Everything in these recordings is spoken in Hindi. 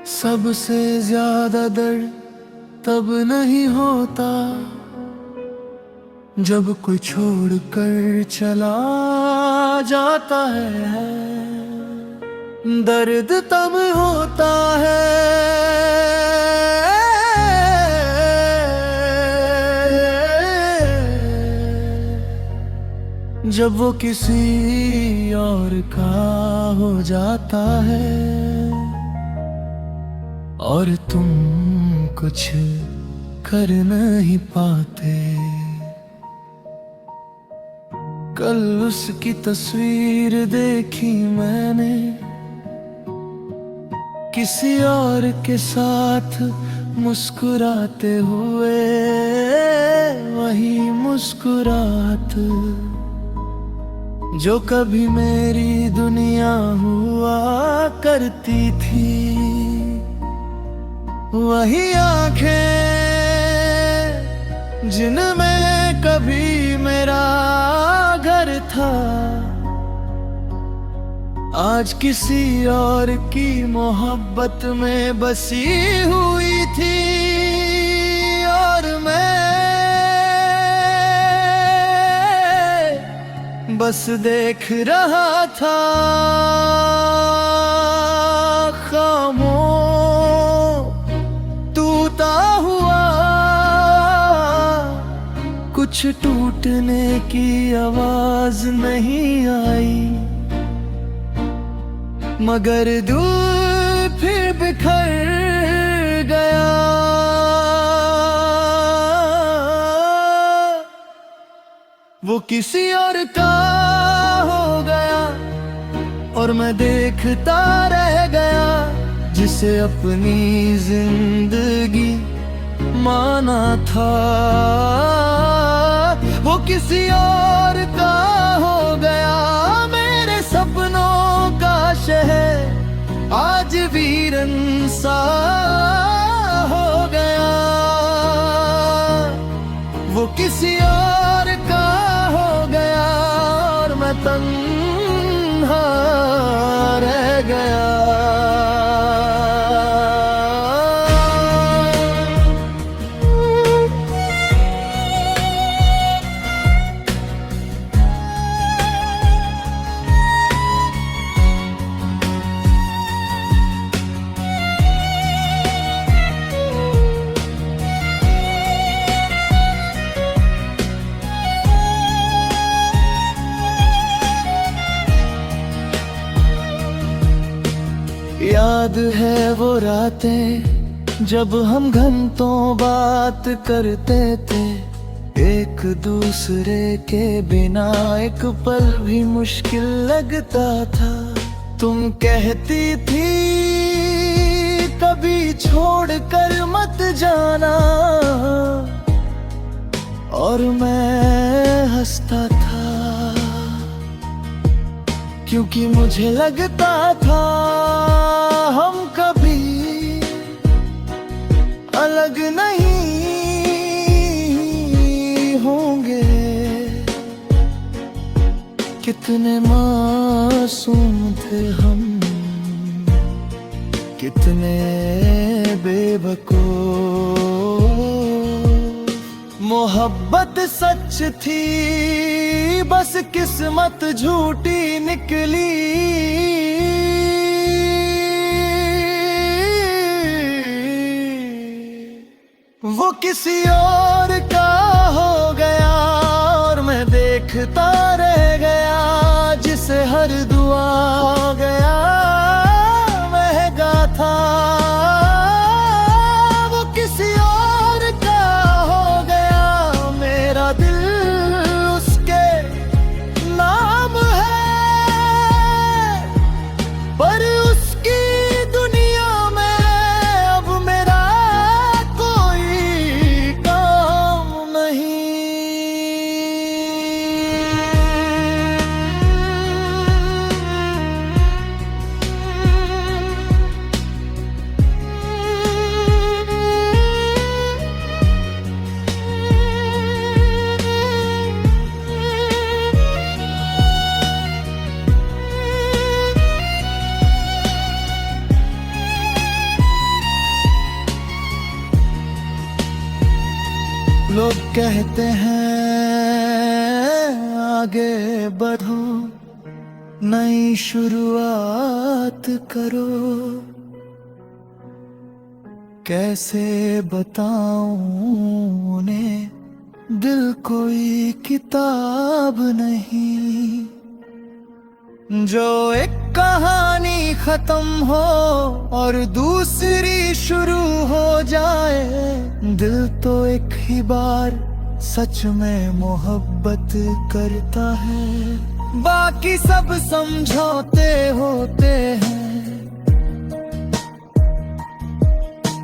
सबसे ज्यादा दर्द तब नहीं होता जब कोई छोड़ कर चला जाता है। दर्द तब होता है जब वो किसी और का हो जाता है और तुम कुछ कर नहीं पाते। कल उसकी तस्वीर देखी मैंने किसी और के साथ मुस्कुराते हुए, वही मुस्कुरात जो कभी मेरी दुनिया हुआ करती थी। वही आंखें जिनमें कभी मेरा घर था, आज किसी और की मोहब्बत में बसी हुई थी। और मैं बस देख रहा था खामोश टूटा हुआ, कुछ टूटने की आवाज नहीं आई, मगर दूर फिर बिखर गया। वो किसी और का हो गया और मैं देखता रह गया, जिसे अपनी जिंदगी माना था। वो किसी और का हो गया, मेरे सपनों का शहर आज वीरन सा हो गया। वो किसी और का हो गया और मैं तन्हा रह गया। याद है वो रातें जब हम घंटों बात करते थे, एक दूसरे के बिना एक पल भी मुश्किल लगता था। तुम कहती थी कभी छोड़ कर मत जाना, और मैं हंसता था क्योंकि मुझे लगता था हम कभी अलग नहीं होंगे। कितने मासूम थे हम, कितने बेवकूफ। मोहब्बत सच थी, बस किस्मत झूठी निकली। वो किसी और का हो गया और मैं देखता रह गया, जिसे हर दुआ गया महंगा था। वो किसी और का हो गया, मेरा दिल उसके नाम है, पर उसकी दुनिया में अब मेरा कोई काम नहीं। लोग कहते हैं आगे बढ़ो, नई शुरुआत करो। कैसे बताऊं उन्हें, दिल कोई किताब नहीं जो एक कहानी खत्म हो और दूसरी शुरू हो जाए। दिल तो एक ही बार सच में मोहब्बत करता है, बाकी सब समझौते होते हैं।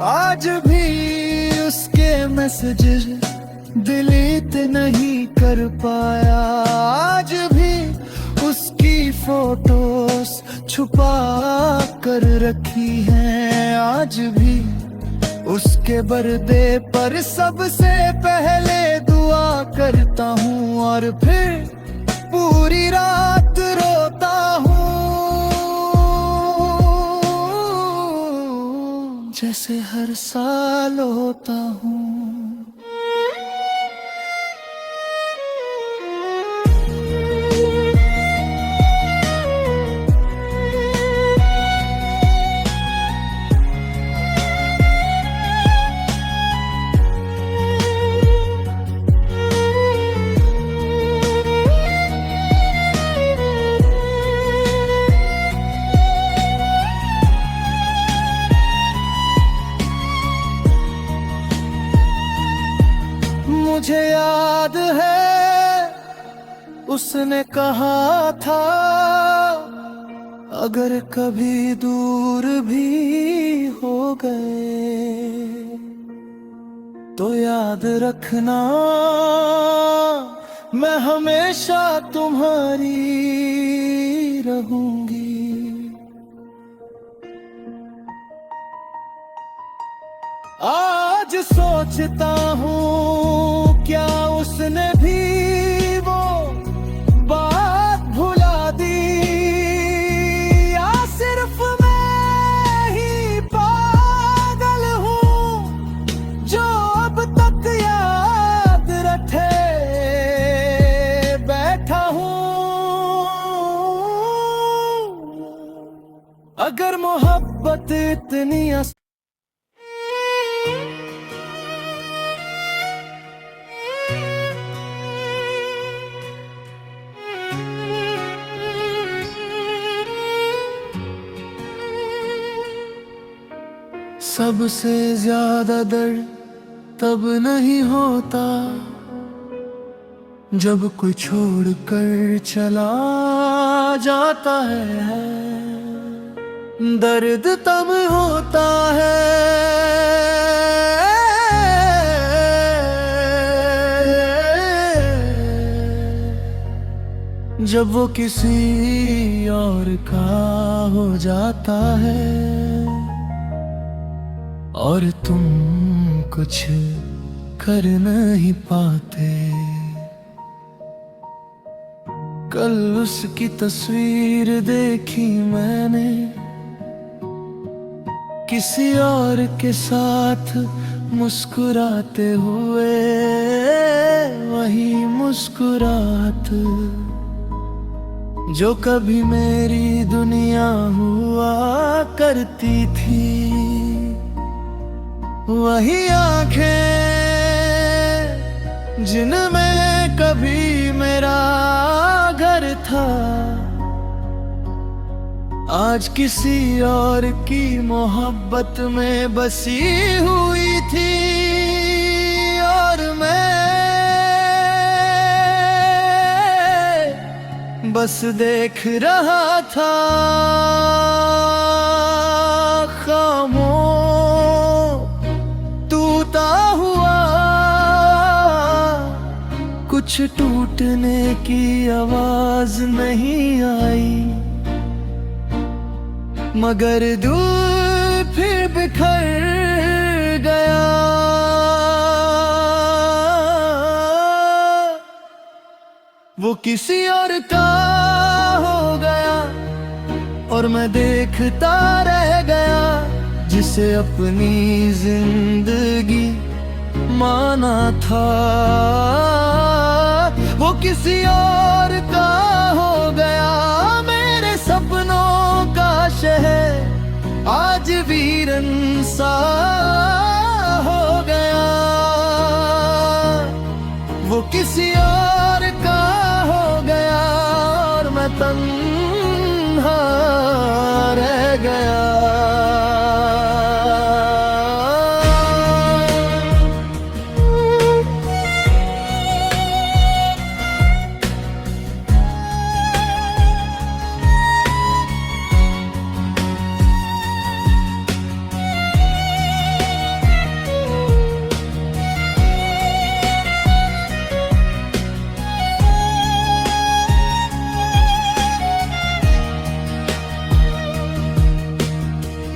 आज भी उसके मैसेजेस डिलीट नहीं कर पाया, आज भी उसकी फोटोज छुपा कर रखी हैं, आज भी उसके बर्थडे पर सबसे पहले दुआ करता हूँ और फिर पूरी रात रोता हूँ, जैसे हर साल होता हूँ। मुझे याद है उसने कहा था अगर कभी दूर भी हो गए तो याद रखना मैं हमेशा तुम्हारी रहूंगी। आज सोचता हूँ क्या उसने भी वो बात भुला दी, या सिर्फ मैं ही पागल हूँ जो अब तक याद रखे बैठा हूँ। अगर मोहब्बत इतनी सबसे ज्यादा दर्द तब नहीं होता जब कोई छोड़ कर चला जाता है, दर्द तब होता है जब वो किसी और का हो जाता है और तुम कुछ कर नहीं पाते। कल उसकी तस्वीर देखी मैंने किसी और के साथ मुस्कुराते हुए, वही मुस्कुरात जो कभी मेरी दुनिया हुआ करती थी, वही आंखें जिनमें कभी मेरा घर था, आज किसी और की मोहब्बत में बसी हुई थी और मैं बस देख रहा था कुछ टूटने की आवाज नहीं आई, मगर दूर फिर बिखर गया। वो किसी और का हो गया और मैं देखता रह गया जिसे अपनी जिंदगी माना था, वो किसी और का हो गया। मेरे सपनों का शहर आज वीरन सा हो गया। वो किसी और का हो गया और मैं तन्हा रह गया।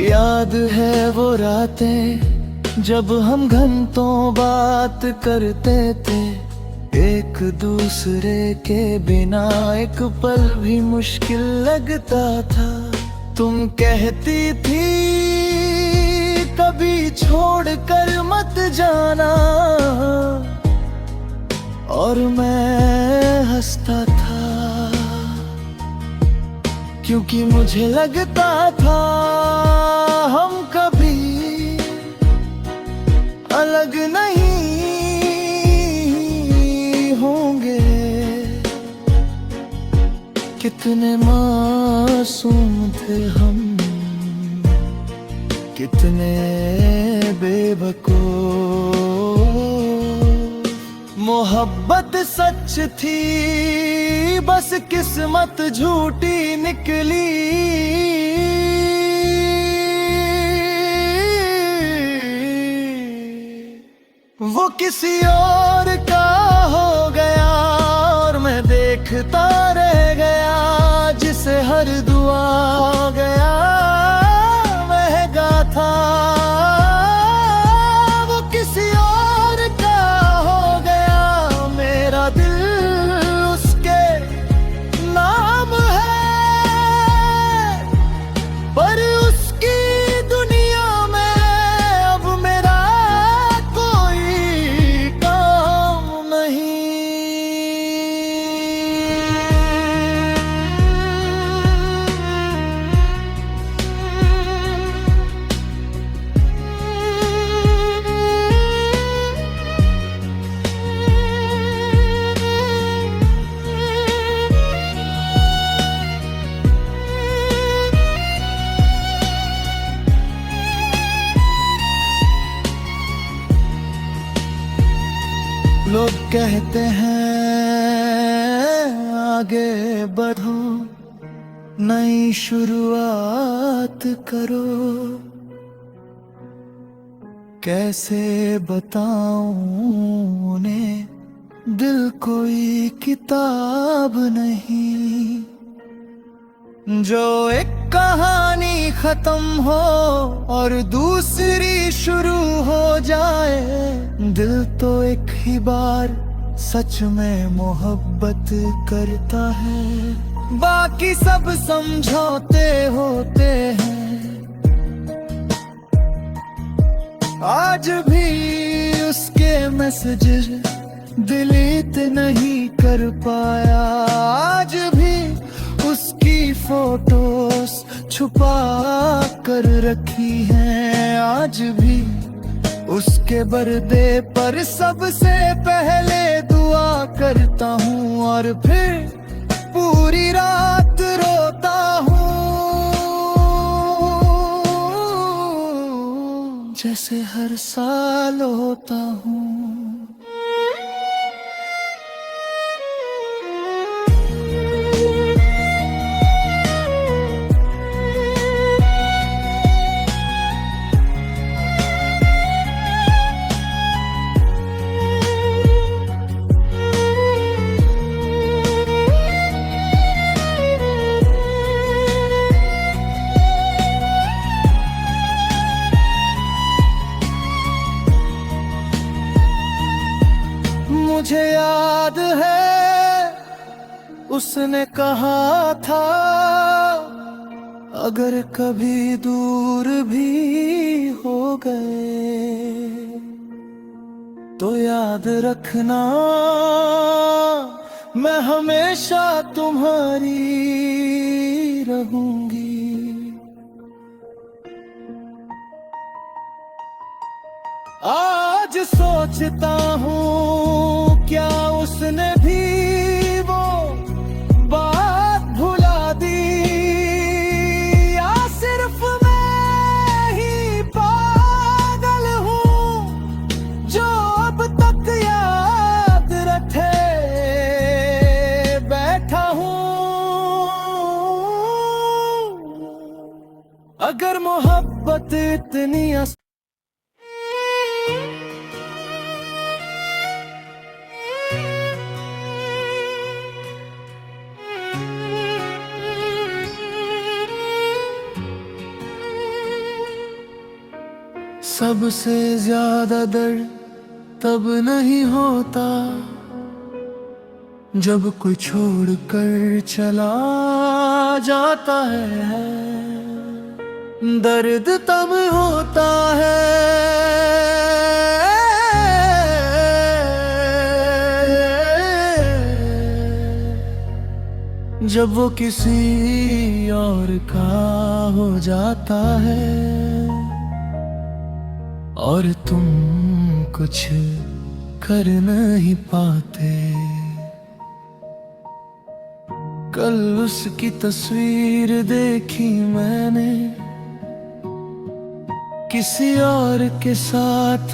याद है वो रातें जब हम घंटों बात करते थे, एक दूसरे के बिना एक पल भी मुश्किल लगता था। तुम कहती थी कभी छोड़ कर मत जाना, और मैं हंसता था क्योंकि मुझे लगता था हम कभी अलग नहीं होंगे। कितने मासूम थे हम, कितने बेवकूफ। मोहब्बत सच थी, बस किस्मत झूठी निकली। वो किसी और का हो गया और मैं देखता रह गया, जिसे हर दुआ गया महंगा था। वो किसी और का हो गया, मेरा दिल उसके नाम है, पर उसकी दुनिया में अब मेरा कोई काम नहीं। लोग कहते हैं आगे बढ़ो, नई शुरुआत करो। कैसे बताऊं उन्हें, दिल कोई किताब नहीं जो एक कहानी खत्म हो और दूसरी शुरू हो जाए। दिल तो एक ही बार सच में मोहब्बत करता है, बाकी सब समझौते होते हैं। आज भी उसके मैसेज डिलीट नहीं कर पाया, आज भी उसकी फोटोज छुपा कर रखी हैं। आज भी उसके बर्थडे पर सबसे पहले दुआ करता हूँ और फिर पूरी रात रोता हूँ, जैसे हर साल होता हूँ। मुझे याद है उसने कहा था अगर कभी दूर भी हो गए याद रखना, मैं हमेशा तुम्हारी रहूंगी। आज सोचता हूँ क्या उसने भी वो बात भुला दी, या सिर्फ मैं ही पागल हूँ जो अब तक याद रखे बैठा हूँ। अगर मोहब्बत इतनी सबसे ज्यादा दर्द तब नहीं होता जब कोई छोड़ कर चला जाता है, दर्द तब होता है जब वो किसी और का हो जाता है और तुम कुछ कर नहीं पाते। कल उसकी तस्वीर देखी मैंने किसी और के साथ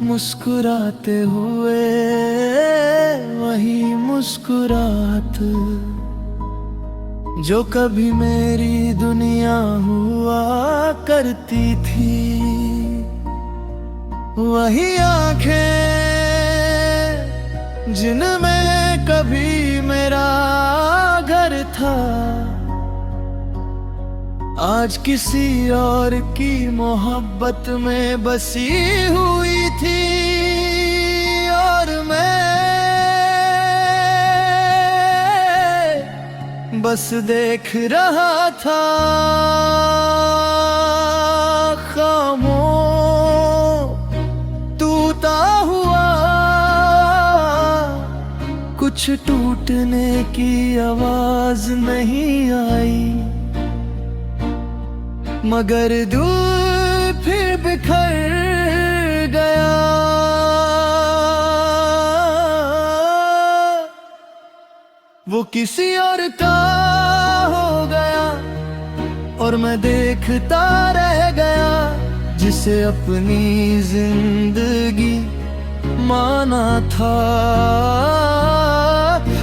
मुस्कुराते हुए, वही मुस्कुरात जो कभी मेरी दुनिया हुआ करती थी, वही आंखें जिनमें कभी मेरा घर था, आज किसी और की मोहब्बत में बसी हुई थी। और मैं बस देख रहा था कुछ टूटने की आवाज नहीं आई, मगर दिल फिर बिखर गया। वो किसी और का हो गया और मैं देखता रह गया, जिसे अपनी जिंदगी माना था।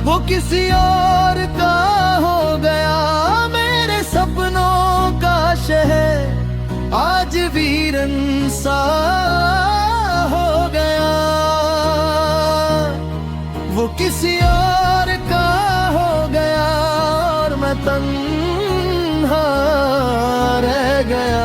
वो किसी और का हो गया, मेरे सपनों का शहर आज वीरन सा हो गया। वो किसी और का हो गया और मैं तन्हा रह गया।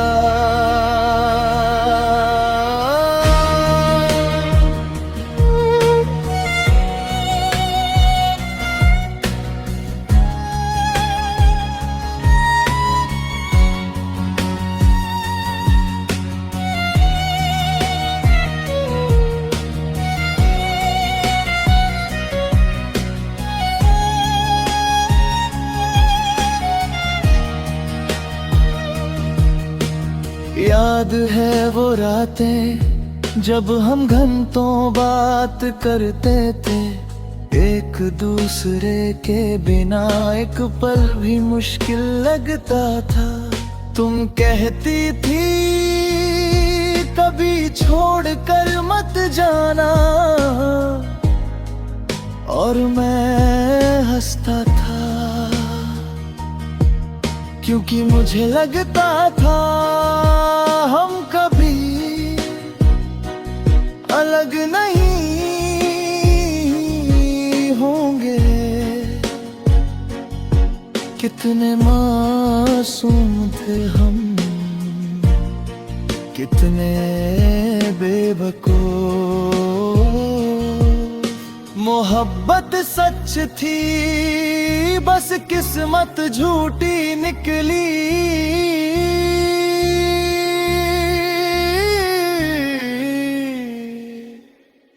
याद है वो रातें जब हम घंटों बात करते थे, एक दूसरे के बिना एक पल भी मुश्किल लगता था। तुम कहती थी कभी छोड़ कर मत जाना, और मैं हंसता था क्योंकि मुझे लगता था हम कभी अलग नहीं होंगे। कितने मासूम थे हम, कितने बेवकूफ। मोहब्बत सच थी, बस किस्मत झूठी निकली।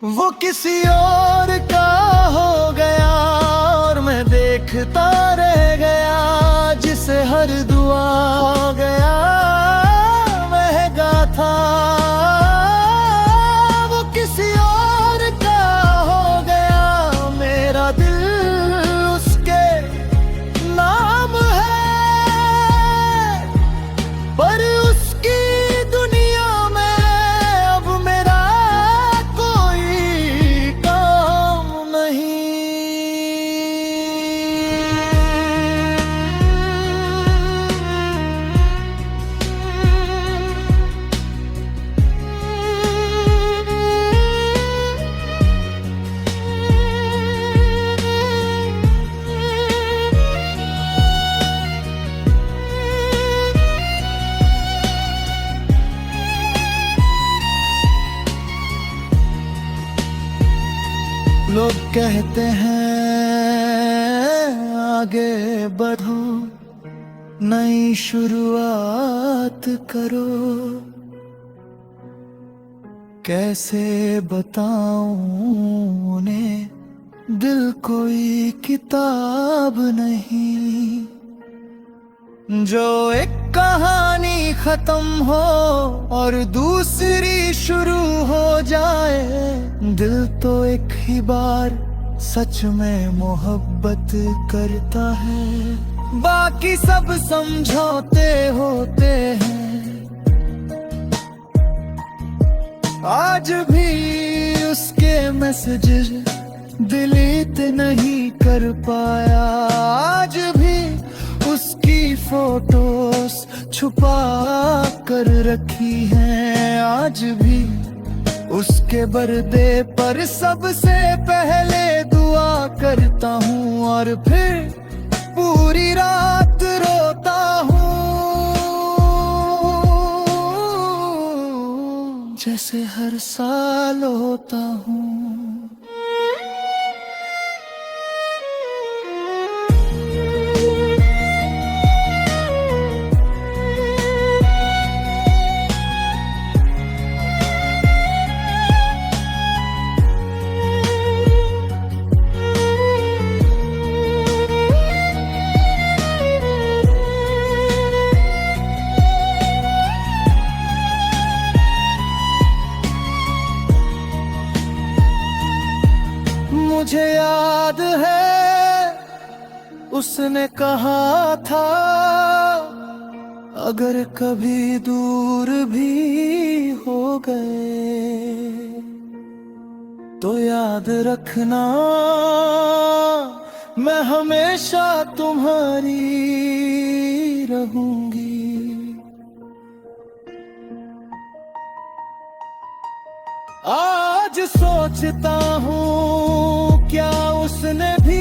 वो किसी और का हो गया और मैं देखता रह गया, जिसे हर दुआ गया महंगा था। वो किसी और का हो गया, मेरा दिल उसके नाम है, पर उसकी दुनिया में अब मेरा कोई काम नहीं। लोग कहते हैं आगे बढ़ो, नई शुरुआत करो। कैसे बताऊं उन्हें, दिल कोई किताब नहीं, जो एक कहानी खत्म हो और दूसरी शुरू हो जाए। दिल तो एक ही बार सच में मोहब्बत करता है, बाकी सब समझौते होते हैं। आज भी उसके मैसेजेस डिलीट नहीं कर पाया, आज भी उसकी फोटोस छुपा कर रखी हैं, आज भी उसके बर्थडे पर सबसे पहले दुआ करता हूँ और फिर पूरी रात रोता हूँ, जैसे हर साल होता हूँ। मुझे याद है उसने कहा था, अगर कभी दूर भी हो गए तो याद रखना, मैं हमेशा तुम्हारी रहूंगी। आज सोचता हूँ क्या उसने भी